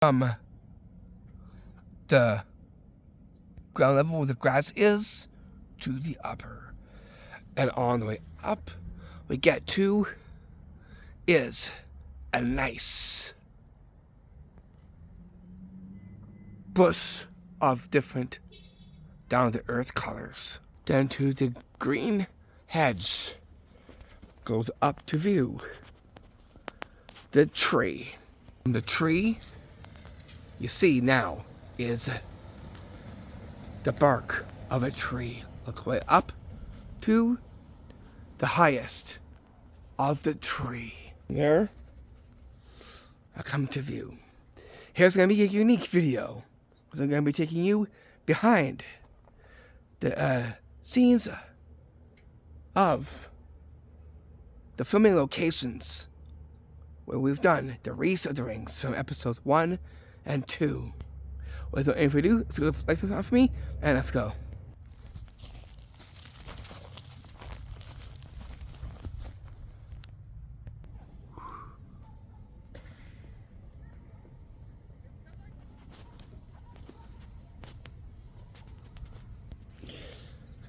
from the ground level where the grass is to the upper. And on the way up, we get to is a nice bush of different down-to-earth colors. Then to the green hedge goes up to view the tree. And the tree you see now is the bark of a tree. Look way up to the highest of the tree. There, I come to view. Here's going to be a unique video. I'm going to be taking you behind the scenes of the filming locations where we've done the Rhys of the Rings from episodes 1 and 2. Without any further ado, let's go like this off for me, and let's go.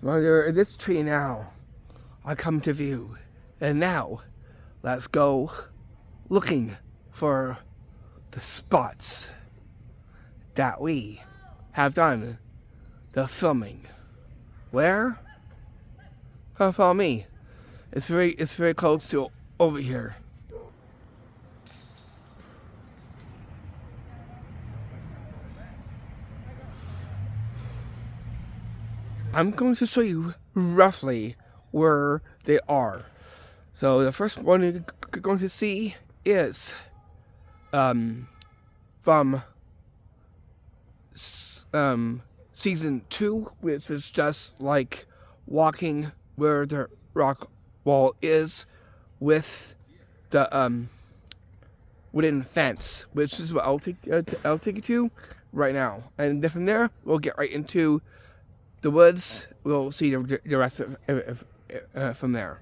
Under this tree now, I come to view. And now, let's go looking for the spots that we have done the filming. Where? Come follow me. It's very close to over here. I'm going to show you roughly where they are. So the first one you're going to see is from Season 2, which is just like walking where the rock wall is with the wooden fence, which is what I'll take you to right now. And then from there, we'll get right into the woods. We'll see the rest of from there.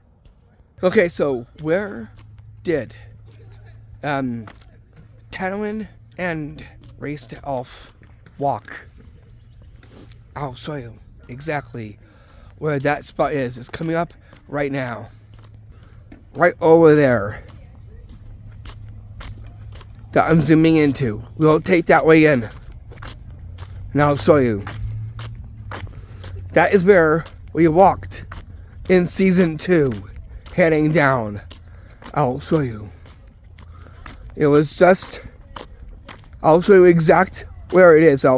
Okay, so where did Tywin and Rhys the Elf walk? I'll show you exactly where that spot is. It's coming up right now. Right over there. That I'm zooming into. We'll take that way in. And I'll show you. That is where we walked in Season 2, heading down. I'll show you. It was just, I'll show you exact where it is. I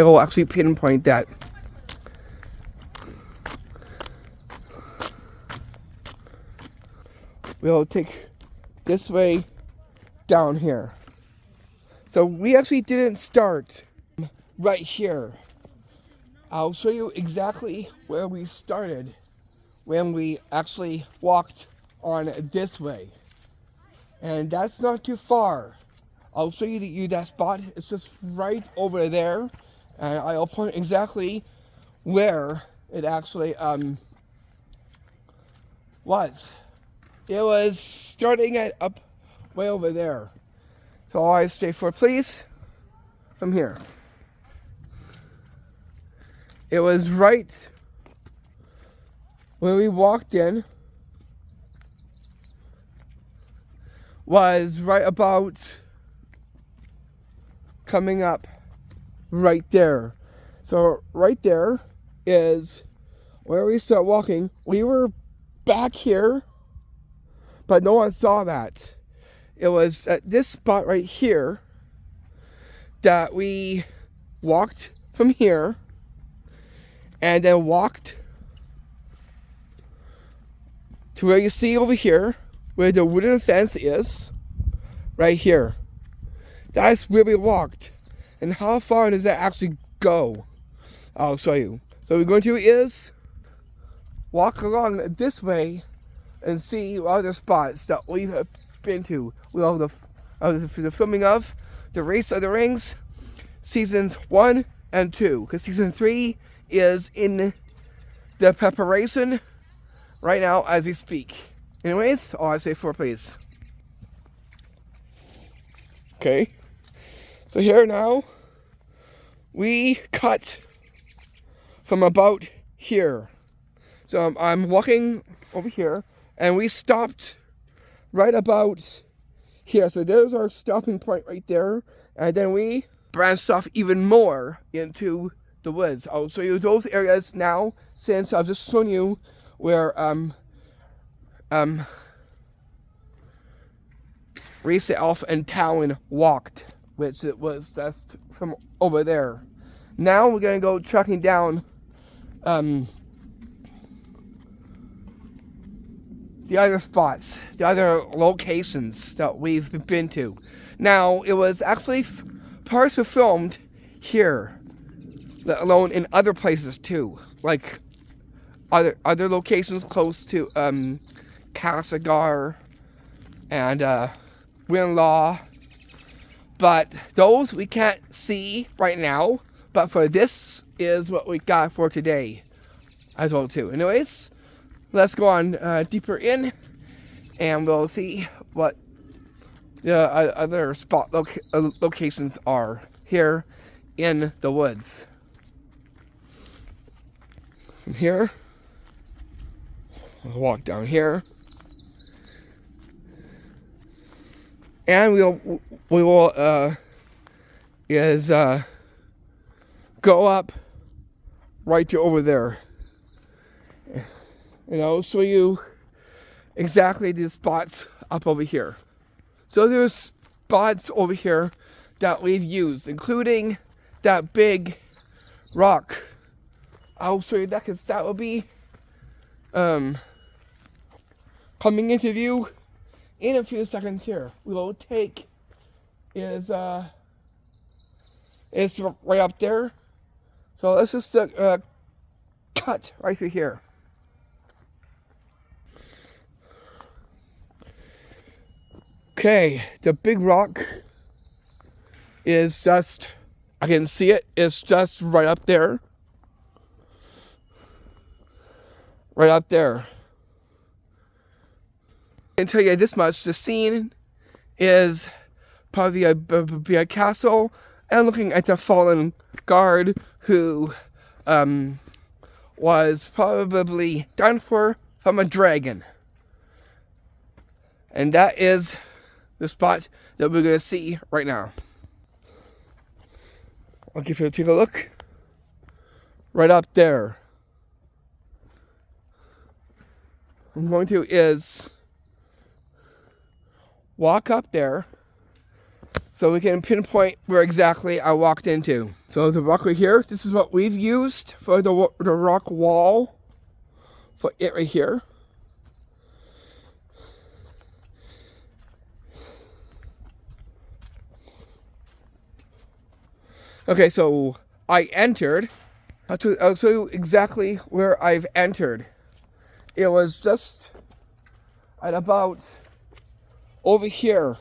will actually pinpoint that. We'll take this way down here. So we actually didn't start right here. I'll show you exactly where we started when we actually walked on this way. And that's not too far. I'll show you that spot. It's just right over there. And I'll point exactly where it actually was. It was starting at up way over there. So always stay for please. From here. It was right when we walked in, was right about coming up right there. So right there is where we start walking. We were back here, but no one saw that. It was at this spot right here that we walked from here. And then walked to where you see over here, where the wooden fence is, right here. That's where we walked. And how far does that actually go? I'll show you. So what we're going to do is walk along this way and see other spots that we've been to. We have the filming of the Rhys of the Rings, Seasons 1 and 2. Because Season 3 is in the preparation right now as we speak. Anyways, all I say for please. Okay. So here now, we cut from about here. So I'm walking over here, and we stopped right about here. So there's our stopping point right there, and then we branched off even more into the woods. I'll show you those areas now, since I've just shown you where Rhys the elf and Talon walked, which it was just from over there. Now we're gonna go tracking down the other spots, the other locations that we've been to. Now, it was actually parts were filmed here, let alone in other places too, like other locations close to Castlegar and Winlaw. But those we can't see right now. But for this is what we got for today as well too. Anyways, let's go on deeper in, and we'll see what the other spot locations are here in the woods. From here, we'll walk down here, and we will go up right to over there. And I'll show you exactly the spots up over here. So there's spots over here that we've used, including that big rock. I'll show you that because that will be coming into view in a few seconds here. We will take is right up there. So let's just cut right through here. Okay, the big rock is just, I can see it, it's just right up there. Right up there. I can tell you this much, the scene is probably a castle, and looking at the fallen guard who was probably done for from a dragon. And that is the spot that we're going to see right now. I'll give you a take a look. Right up there. What I'm going to is walk up there so we can pinpoint where exactly I walked into. So the rock right here, this is what we've used for the rock wall for it right here. Okay, so I entered. I'll show you exactly where I've entered. It was just at about over here.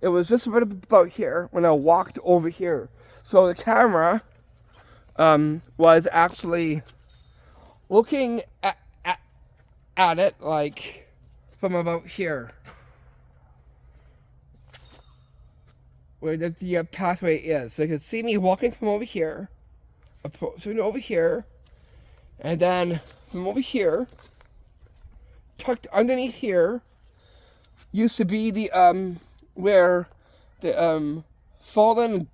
It was just about here when I walked over here. So the camera was actually looking at it like from about here. Where the pathway is. So you can see me walking from over here, approaching over here, and then from over here, tucked underneath here, used to be the where the fallen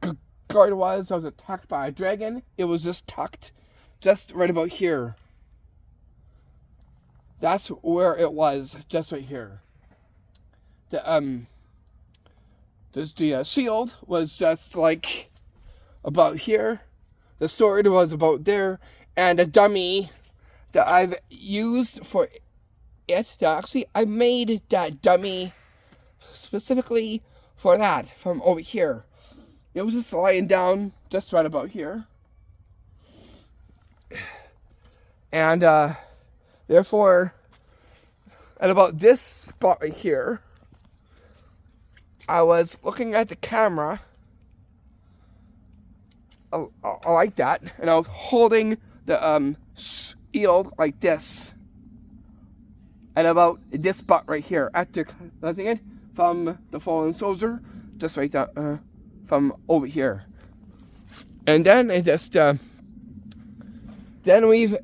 guard was. I was attacked by a dragon. It was just tucked just right about here. That's where it was, just right here. The shield was just like about here. The sword was about there, and the dummy that I've used for it. Actually, I made that dummy specifically for that from over here. It was just lying down just right about here, and therefore, at about this spot right here, I was looking at the camera like that, and I was holding the shield like this at about this spot right here, after nothing it from the fallen soldier, just right that from over here. And then it just, then we've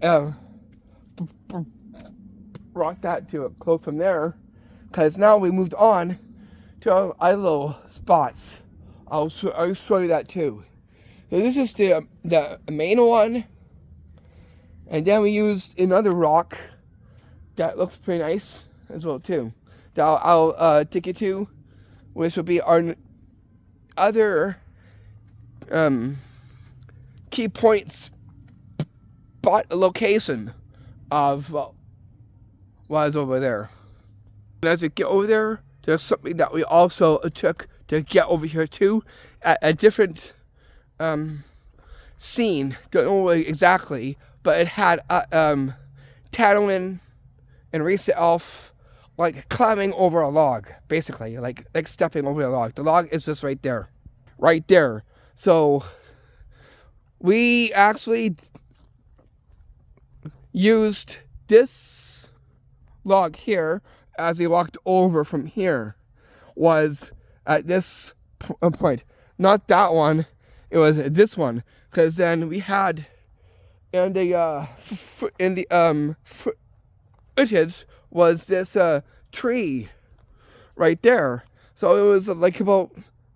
brought that to a close from there, because now we moved on to our idle spots. I'll show you that too. So this is the main one, and then we used another rock that looks pretty nice as well too. That I'll take you to, which will be our other key points spot location of was over there. And as we get over there, there's something that we also took to get over here too, at a different scene. Don't know exactly, but it had Tattling and Rhys the elf like climbing over a log, basically, like stepping over a log. The log is just right there, right there. So we actually used this log here as we walked over from here. Was at this point, not that one. It was this one, because then we had in the footage was this tree right there. So it was like about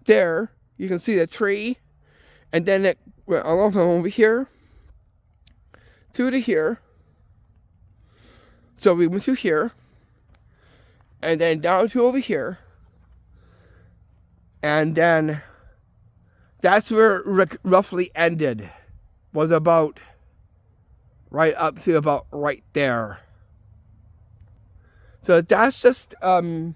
there. You can see the tree, and then it went along from over here to here. So we went to here, and then down to over here. And then that's where Rick roughly ended, was about right up to about right there. So that's just one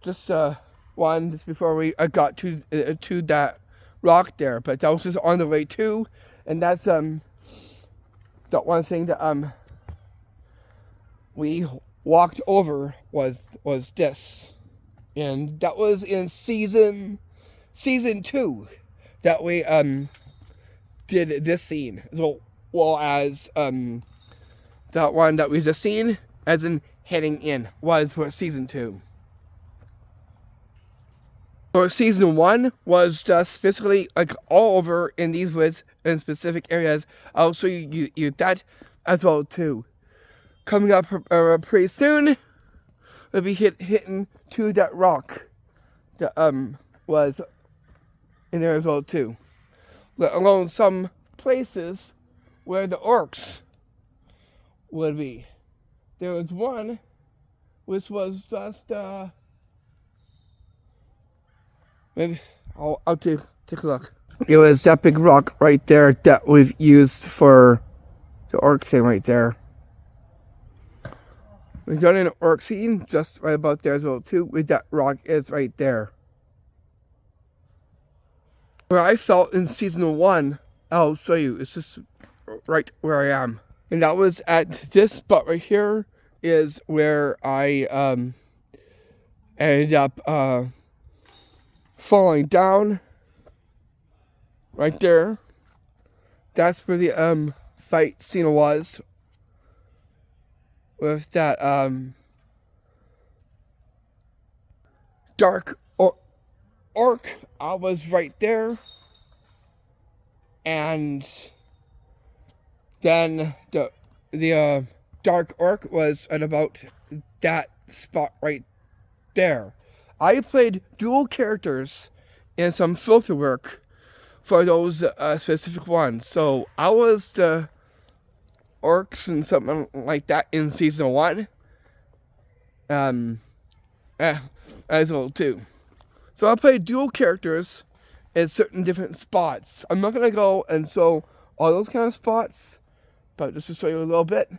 just before we got to that rock there, but that was just on the way too. And that's that one thing that we walked over was this. And that was in season 2 that we did this scene, as well as that one that we just seen, as in heading in, was for season 2. For season 1 was just physically like all over in these woods in specific areas. I'll show you that as well too. Coming up pretty soon, we'll be hitting to that rock that was in there as well too. Let alone some places where the orcs would be. There was one which was just maybe I'll take a look. It was that big rock right there that we've used for the orc thing right there. We've done an orc scene just right about there as well too, with that rock is right there. Where I felt in season 1, I'll show you, it's just right where I am. And that was at this spot right here is where I ended up falling down. Right there. That's where the fight scene was. With that dark orc, I was right there, and then the dark orc was at about that spot right there. I played dual characters in some filter work for those specific ones, so I was the orcs and something like that in season 1 as well too. So I play dual characters in certain different spots. I'm not gonna go and show all those kind of spots, but just to show you a little bit.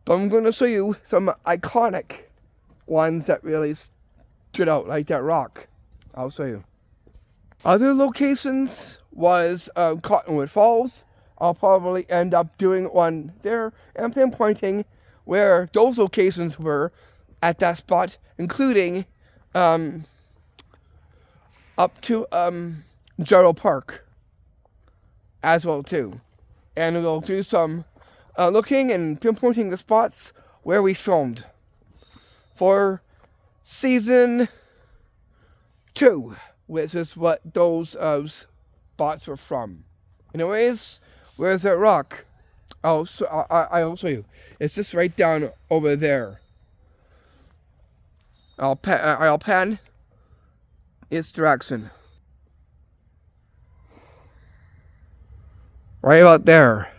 But I'm gonna show you some iconic ones that really stood out, like that rock. I'll show you. Other locations was Cottonwood Falls. I'll probably end up doing one there and pinpointing where those locations were at that spot, including up to Gerald Park as well too. And we'll do some looking and pinpointing the spots where we filmed for season 2 which is what those spots were from. Anyways, where's that rock? I'll show you. It's just right down over there. I'll pan its direction. Right about there.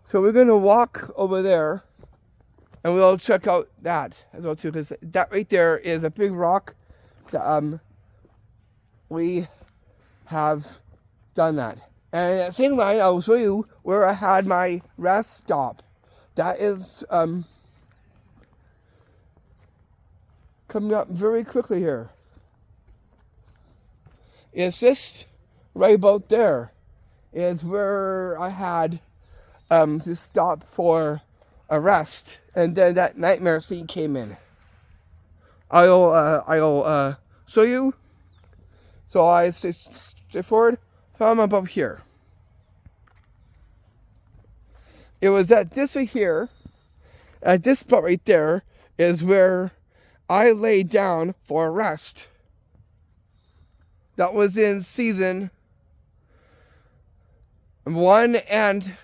So we're gonna walk over there, and we'll check out that as well too, because that right there is a big rock that we have done that. And at the same line, I'll show you where I had my rest stop. That is coming up very quickly here. It's just right about there is where I had to stop for a rest, and then that nightmare scene came in. I'll show you. So I stay forward from above here. It was at this right here, at this spot right there, is where I lay down for a rest. That was in season 1 and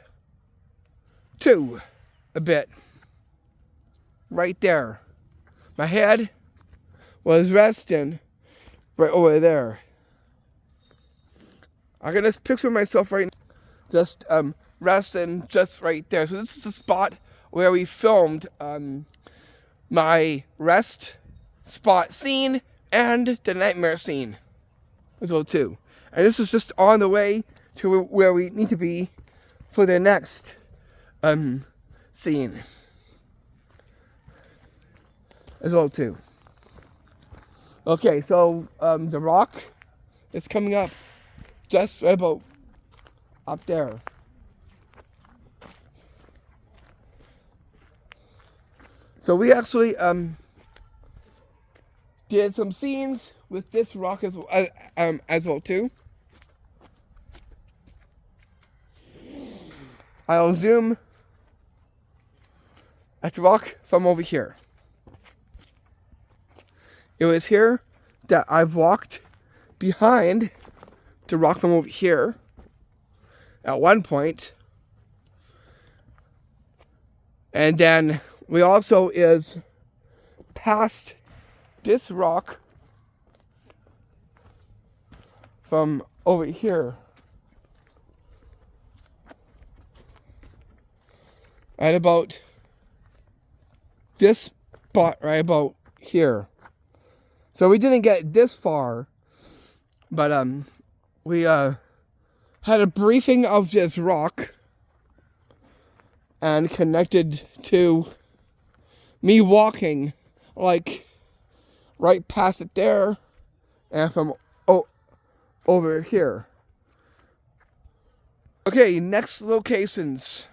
2, a bit. Right there. My head was resting right over there. I'm gonna picture myself right now, just resting just right there. So this is the spot where we filmed my rest spot scene and the nightmare scene as well too. And this is just on the way to where we need to be for the next scene as well too. Okay, so the rock is coming up just right about up there. So we actually did some scenes with this rock as well too. I'll zoom at the rock from over here. It was here that I've walked behind the rock from over here at one point. And then we also is past this rock from over here. At about this spot right about here. So we didn't get this far, but we had a briefing of this rock and connected to me walking like right past it there and from over here. Okay, next locations.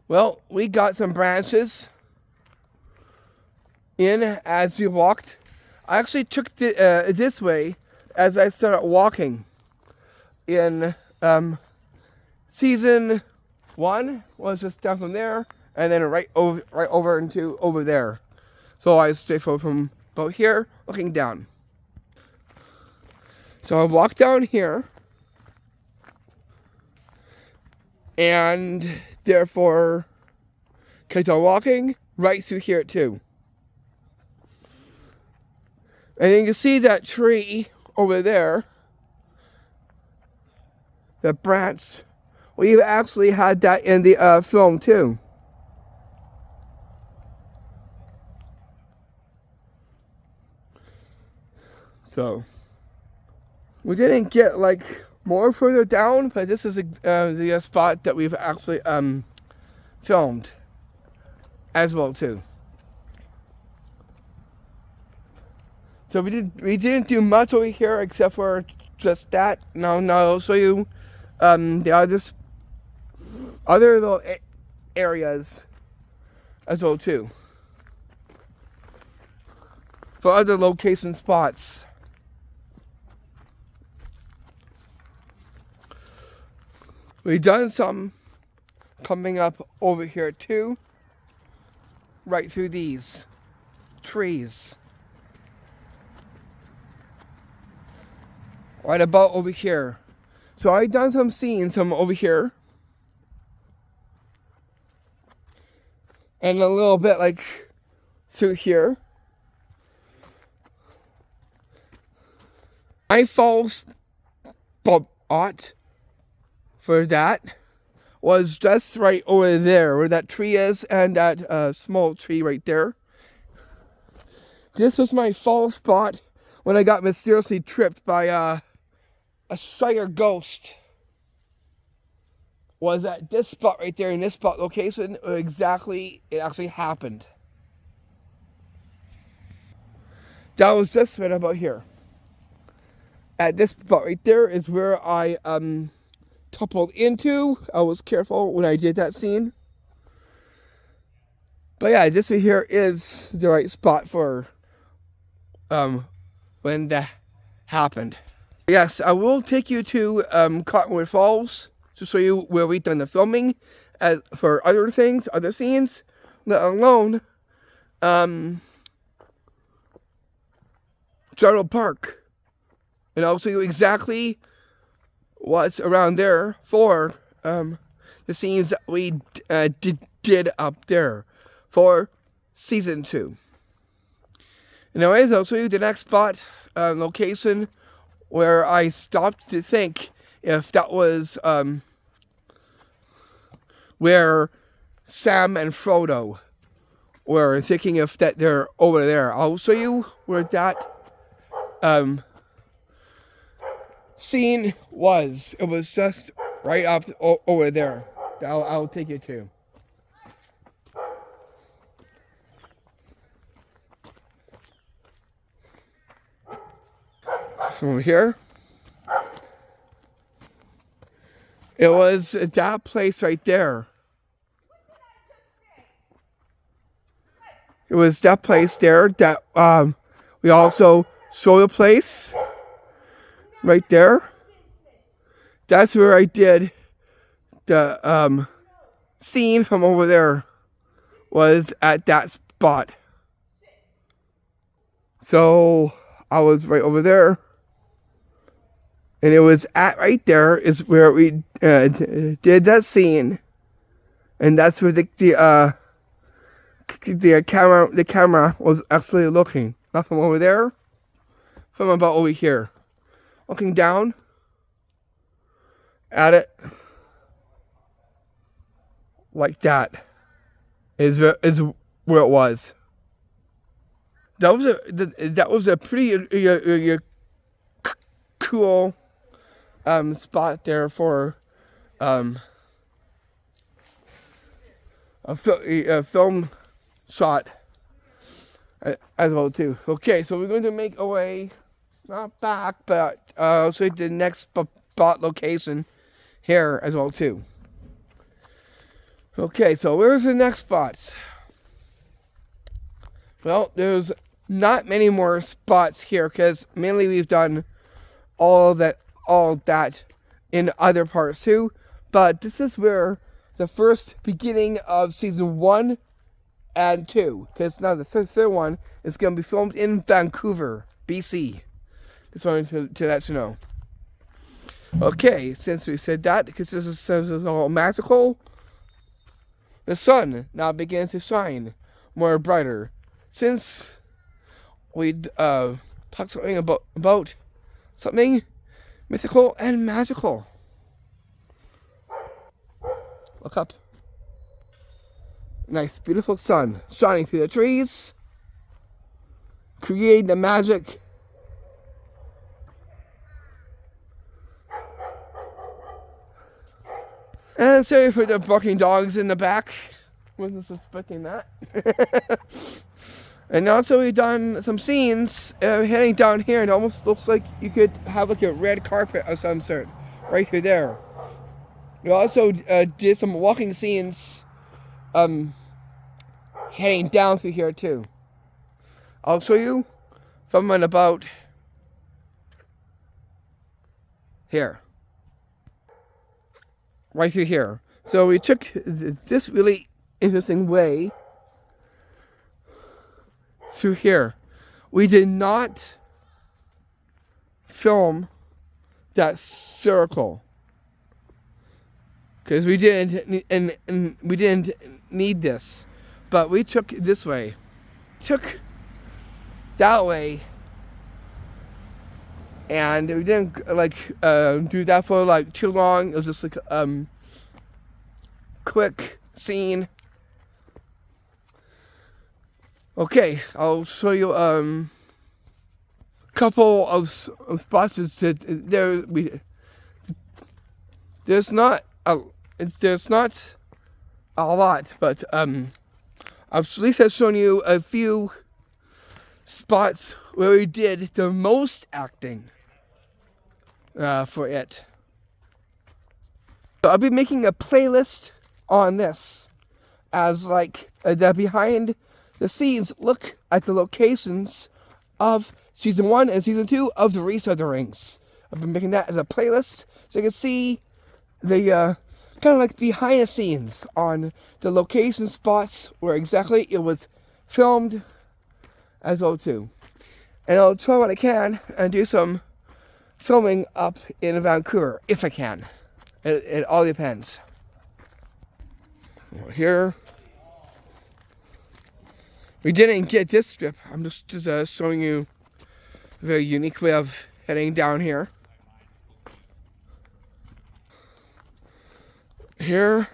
Well, we got some branches in as we walked. I actually took this way as I started walking. In season 1 was just down from there, and then right over into over there. So I stayed from about here, looking down. So I walked down here, and therefore kept on walking right through here too. And you can see that tree over there, the branch. We've actually had that in the film too. So we didn't get like more further down, but this is the spot that we've actually filmed as well too. So we didn't do much over here except for just that. Now I'll show you the other little areas as well too, for other location spots. We've done some coming up over here too, right through these trees. Right about over here. So I've done some scenes from over here. And a little bit like through here. My false spot for that was just right over there where that tree is, and that small tree right there. This was my false spot when I got mysteriously tripped by a Sire ghost. Was at this spot right there, in this spot location, exactly it actually happened. That was this right about here. At this spot right there is where I toppled into. I was careful when I did that scene. But yeah, this right here is the right spot for when that happened. Yes, I will take you to Cottonwood Falls to show you where we've done the filming. For other things, other scenes, let alone General Park. And I'll show you exactly what's around there for the scenes that we did up there for Season 2. Anyways, I'll show you the next spot, location, where I stopped to think if that was where Sam and Frodo were, thinking if that they're over there. I'll show you where that scene was. It was just right up over there. I'll take you to. From over here. It was that place right there. It was that place there that we also saw the place right there. That's where I did the scene from over there, was at that spot. So I was right over there. And it was at right there is where we did that scene, and that's where the camera was actually looking, not from over there, from about over here, looking down at it like that is where it was. That was a pretty cool spot there for a film shot as well too. Okay, so we're going to make our way, not back, but I'll show you the next spot location here as well too. Okay, so where's the next spots? Well, there's not many more spots here because mainly we've done all that in other parts too, but this is where the first beginning of Season 1 and 2, because now the third one is going to be filmed in Vancouver, BC. Just wanted to let you know. Okay, since we said that, because this is all magical, the sun now begins to shine more brighter. Since we talked something about something mythical and magical. Look up. Nice, beautiful sun shining through the trees, creating the magic. And sorry for the barking dogs in the back. Wasn't suspecting that. And also we've done some scenes heading down here, and it almost looks like you could have like a red carpet of some sort right through there. We also did some walking scenes heading down through here too. I'll show you from and about here. Right through here. So we took this really interesting way through here. We did not film that circle because we didn't, and we didn't need this, but we took it this way, took that way, and we didn't do that for like too long. It was just like quick scene. Okay, I'll show you couple of spots that there's not a lot, but at least I've shown you a few spots where we did the most acting for it. So I'll be making a playlist on this as like the behind the scenes look at the locations of Season 1 and Season 2 of the Rhys of the Rings. I've been making that as a playlist so you can see the kind of like behind the scenes on the location spots where exactly it was filmed as well too. And I'll try what I can and do some filming up in Vancouver if I can. It all depends. Here, we didn't get this strip. I'm just showing you a very unique way of heading down here. Here,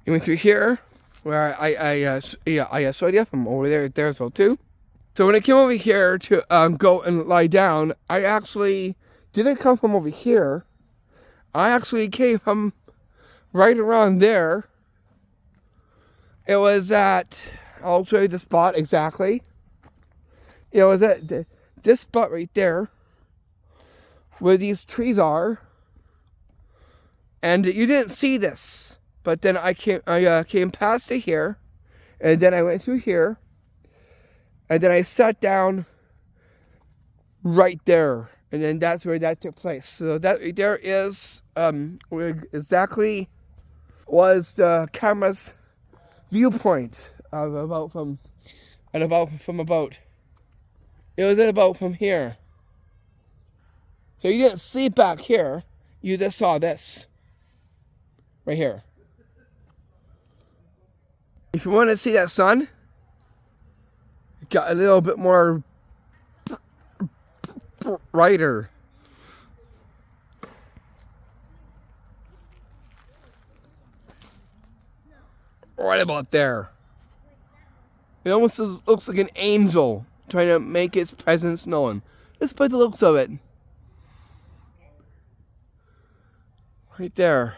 even through here, where I showed you from over there as well too. So when I came over here to go and lie down, I actually didn't come from over here. I actually came from right around there. It was at, I'll show you the spot exactly. It was at this spot right there, where these trees are. And you didn't see this, but then I came past it here, and then I went through here, and then I sat down right there, and then that's where that took place. So that right there is where exactly was the camera's viewpoint of about from it was at about from here. So you didn't see back here, you just saw this right here. If you want to see that sun, it got a little bit more brighter. Right about there. It almost looks like an angel trying to make its presence known. Just by the looks of it. Right there.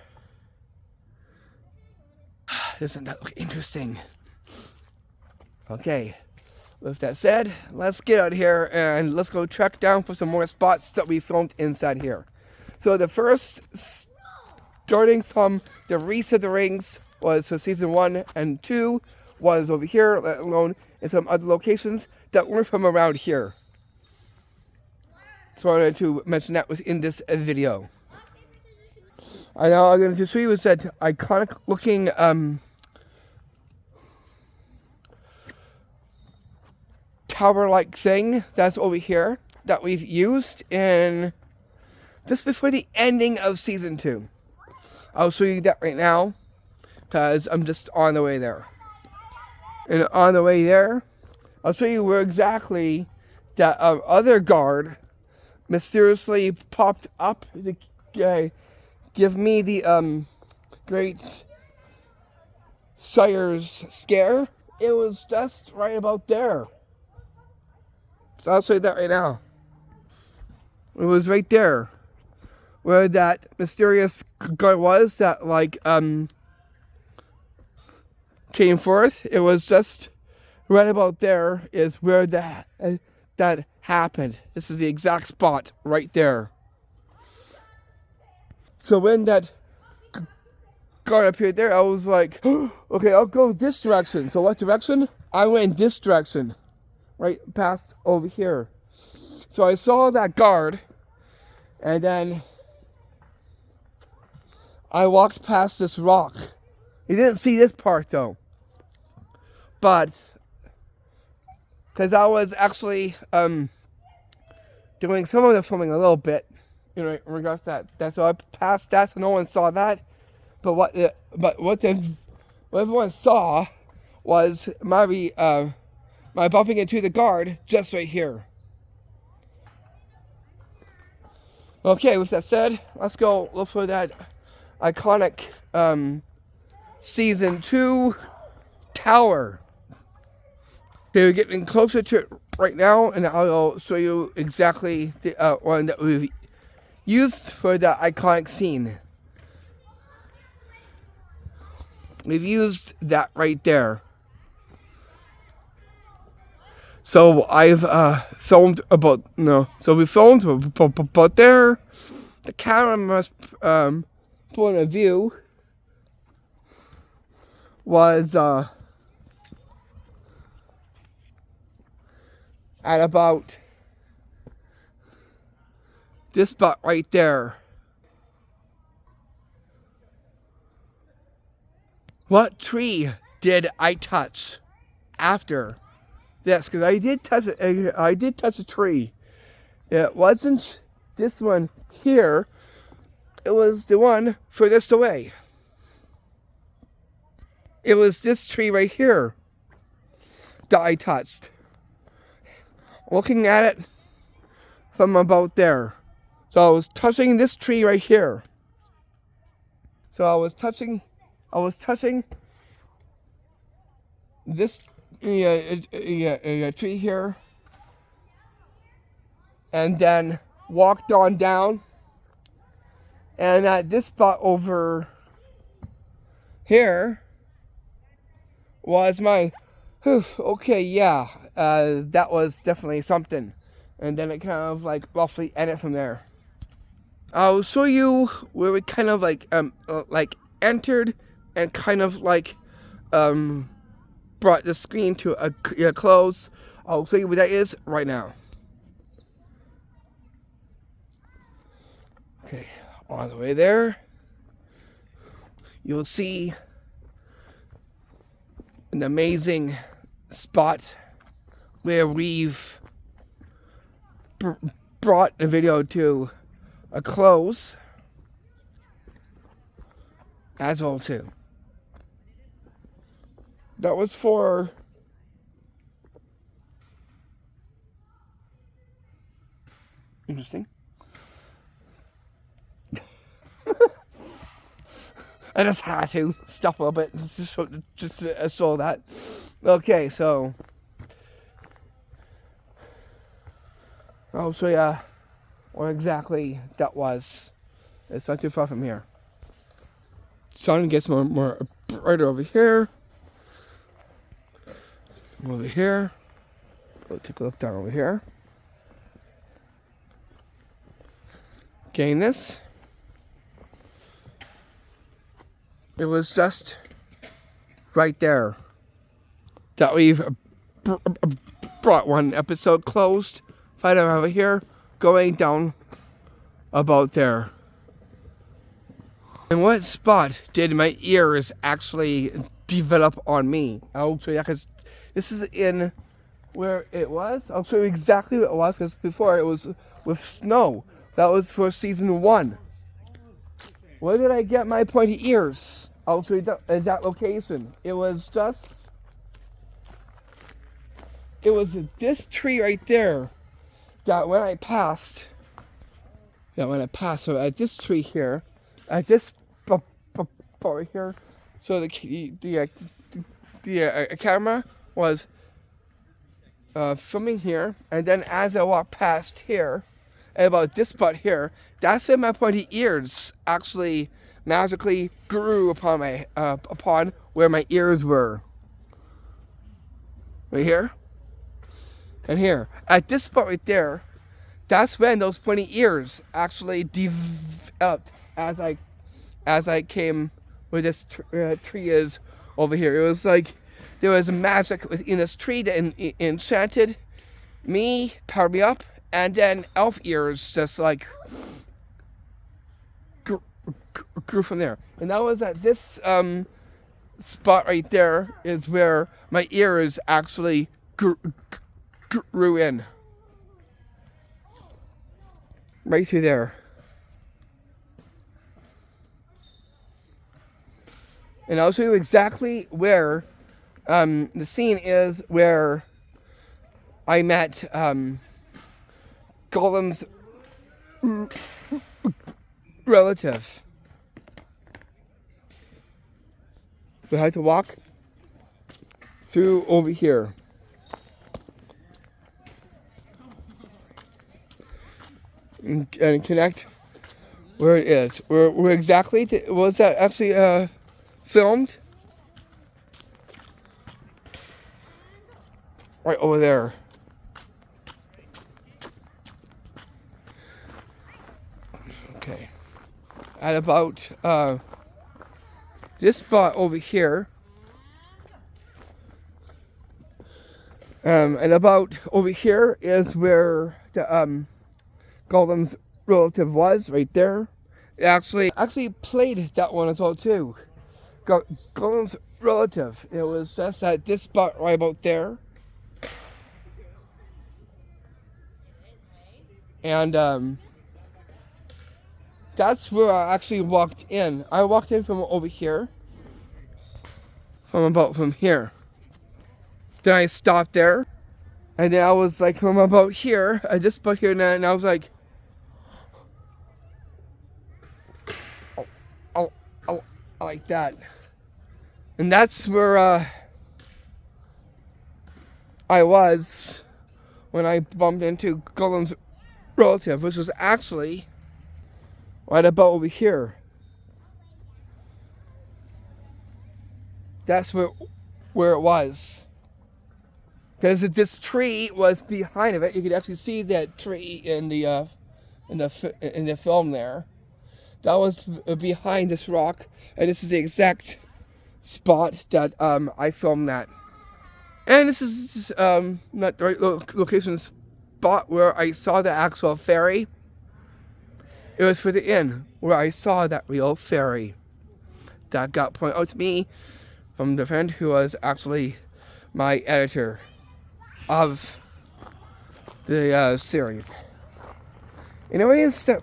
Doesn't that look interesting? Okay. With that said, let's get out here and let's go track down for some more spots that we filmed inside here. So the first, starting from the Rhys of the Rings, was for Season 1 and 2, was over here, let alone in some other locations that weren't from around here. So I wanted to mention that within this video. I know I'm going to show you is that iconic looking tower-like thing that's over here that we've used in just before the ending of Season 2. I'll show you that right now because I'm just on the way there. And on the way there, I'll show you where exactly that other guard mysteriously popped up to give me the great Shire's scare. It was just right about there. So I'll show you that right now. It was right there where that mysterious guard was that came forth. It was just right about there is where that happened. This is the exact spot right there. So when that guard appeared there, I was like, oh, okay, I'll go this direction. So what direction? I went this direction, right past over here. So I saw that guard, and then I walked past this rock You didn't see this part though, but because I was actually doing some of the filming a little bit, in regards to that. That's why I passed that, so no one saw that. But what everyone saw was my bumping into the guard just right here. Okay, with that said, let's go look for that iconic Season 2 tower. Okay, we're getting closer to it right now, and I'll show you exactly the one that we've used for the iconic scene. We've used that right there. So I've filmed about, so we filmed about there. The camera's point of view was at about this spot right there. What tree did I touch after this? Because I did touch it. I did touch a tree. It wasn't this one here. It was the one furthest away. It was this tree right here that I touched. Looking at it from about there. So I was touching this tree right here. So I was touching this tree here, and then walked on down, and at this spot over here was my, okay, yeah, that was definitely something. And then it kind of like roughly ended from there. I'll show you where we kind of like entered and kind of like brought the screen to a close. I'll show you what that is right now. Okay, all the way there, you'll see an amazing spot where we've brought the video to a close as well too. That was for interesting. I just had to stop a little bit just to show that. Okay, so I'll show you what exactly that was. It's not too far from here. Sun gets more brighter over here. Over here. We'll take a look down over here. Getting this. It was just right there that we've brought one episode closed. Find out over here, going down about there. And what spot did my ears actually develop on me? I'll show you, because this is in where it was. I'll show you exactly what it was, because before it was with snow. That was for Season 1. Where did I get my pointy ears? I'll show you that location. It was this tree right there that when I passed, so at this tree here, at this right here, so the camera was filming here, and then as I walked past here, at about this spot here, that's where my pointy ears actually magically grew upon where my ears were. Right here. And here. At this spot right there, that's when those pointy ears actually developed as I came where this tree is over here. It was like there was magic within this tree that enchanted me, powered me up, and then elf ears just like grew from there. And that was at this spot right there is where my ears actually grew in. Right through there. And I'll show you exactly where the scene is where I met Gollum's relative. We had to walk through over here. And connect where it is. Where exactly was that actually filmed? Right over there. Okay. At about this spot over here. And about over here is where the Gollum's relative was, right there. It actually played that one as well too. Gollum's relative. It was just at this spot right about there. And that's where I actually walked in. I walked in from over here. From here. Then I stopped there. And then I was like from about here. I just about here now, and I was like, oh, like that. And that's where I was when I bumped into Gollum's relative, which was actually right about over here. That's where it was. Because this tree was behind of it. You could actually see that tree in the film there. That was behind this rock, and this is the exact spot that I filmed that. And this is not the right location spot where I saw the actual fairy. It was for the inn where I saw that real fairy. That got pointed out to me from the friend who was actually my editor of the series. Anyways, this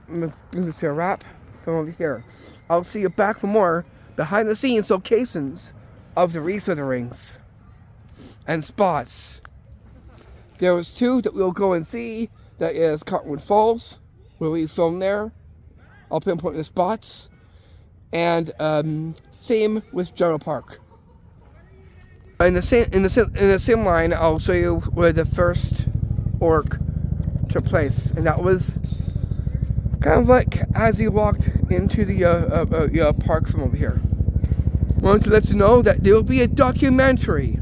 is a wrap from over here. I'll see you back for more behind the scenes locations of the Rhys of the Rings and spots. There was 2 that we'll go and see. That is Cottonwood Falls, where we filmed there. I'll pinpoint the spots. And same with General Park. In the same line, I'll show you where the first orc took place, and that was kind of like as he walked into the park from over here. I wanted to let you know that there will be a documentary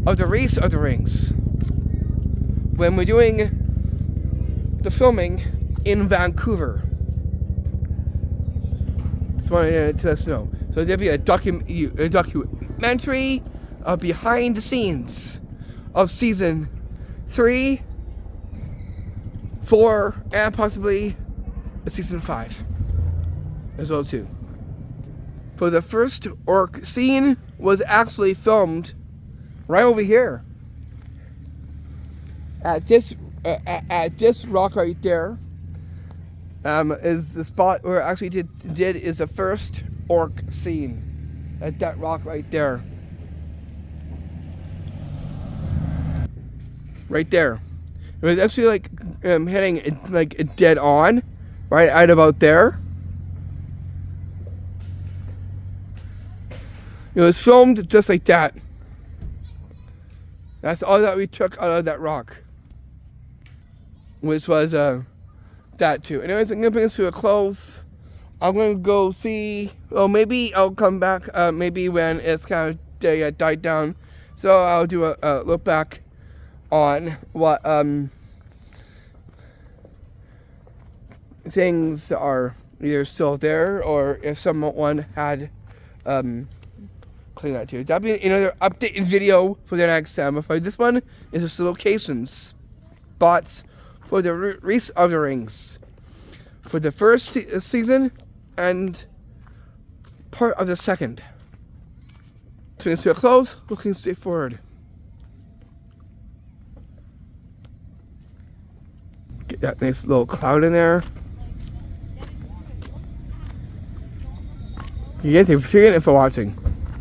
of the Rhys of the Rings when we're doing the filming in Vancouver. Just wanted to let you know. So there'll be a documentary behind the scenes of season 3, 4, and possibly season 5 as well too. For the first orc scene was actually filmed right over here at this rock right there. Is the spot where I actually did is the first orc scene at that rock right there. Right there. It was actually like hitting like dead on, right at about there. It was filmed just like that. That's all that we took out of that rock, which was that too. Anyways, I'm gonna bring this to a close. I'm gonna go see. Well, maybe I'll come back. Maybe when it's kind of died down. So I'll do a look back on what things are either still there or if someone had cleaned that too. That'll be another updated video for the next time. For this one is just the locations, spots for the Rhys of the Rings for the first season and part of the second. swing straight close, looking straight forward. Get that nice little cloud in there. You guys, thank you for watching.